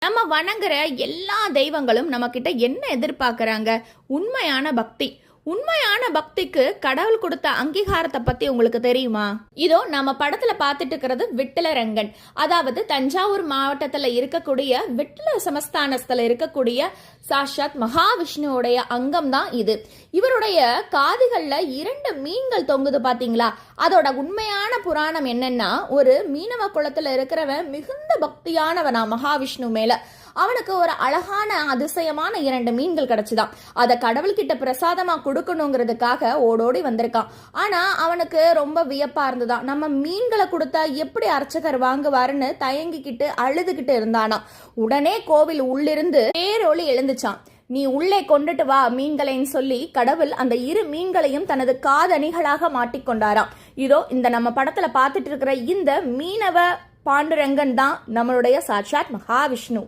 நம்ம வணங்குற எல்லா தெய்வங்களும் நம்ம கிட்ட என்ன எதிர்பார்க்கறாங்க? உண்மையான பக்தி. உண்மையான பக்திக்கு கடவுள் கொடுத்த அங்கீகாரத்தை பத்தி உங்களுக்கு தெரியுமா? இதோ நம்ம படத்துல பார்த்துட்டு இருக்கிறது விட்டலரங்கன். அதாவது தஞ்சாவூர் மாவட்டத்துல இருக்கக்கூடிய விட்டல சமஸ்தானத்துல இருக்கக்கூடிய சாஷாத் மகாவிஷ்ணுவோடைய அங்கம் தான் இது. இவருடைய காதுகள்ல 2 மீன்கள் தொங்குது பாத்தீங்களா? அதோட உண்மையான புராணம் என்னன்னா, ஒரு மீனவ குளத்துல இருக்கிறவன் மிகுந்த பக்தியானவனா மகாவிஷ்ணு மேல. அவனுக்கு ஒரு அழகான அதிசயமான 2 மீன்கள் கிடைச்சுதான். அதை கடவுள்கிட்ட பிரசாதமா கொடுக்கணுங்கிறதுக்காக ஓடோடி வந்திருக்கான். ஆனா அவனுக்கு ரொம்ப வியப்பா இருந்துதான். நம்ம மீன்களை கொடுத்தா எப்படி அர்ச்சகர் வாங்குவாருன்னு தயங்கிக்கிட்டு அழுதுகிட்டு இருந்தானா. உடனே கோவில் உள்ளிருந்து பேரொளி எழுந்துச்சான். நீ உள்ளே கொண்டுட்டு வா மீன்களைன்னு சொல்லி கடவுள் அந்த 2 மீன்களையும் தனது காதணிகளாக மாட்டிக்கொண்டாராம். இதோ இந்த நம்ம படத்துல பார்த்துட்டு இருக்கிற இந்த மீனவ பாண்டுரங்கன் தான் நம்மளுடைய சாட்சாத் மகாவிஷ்ணு.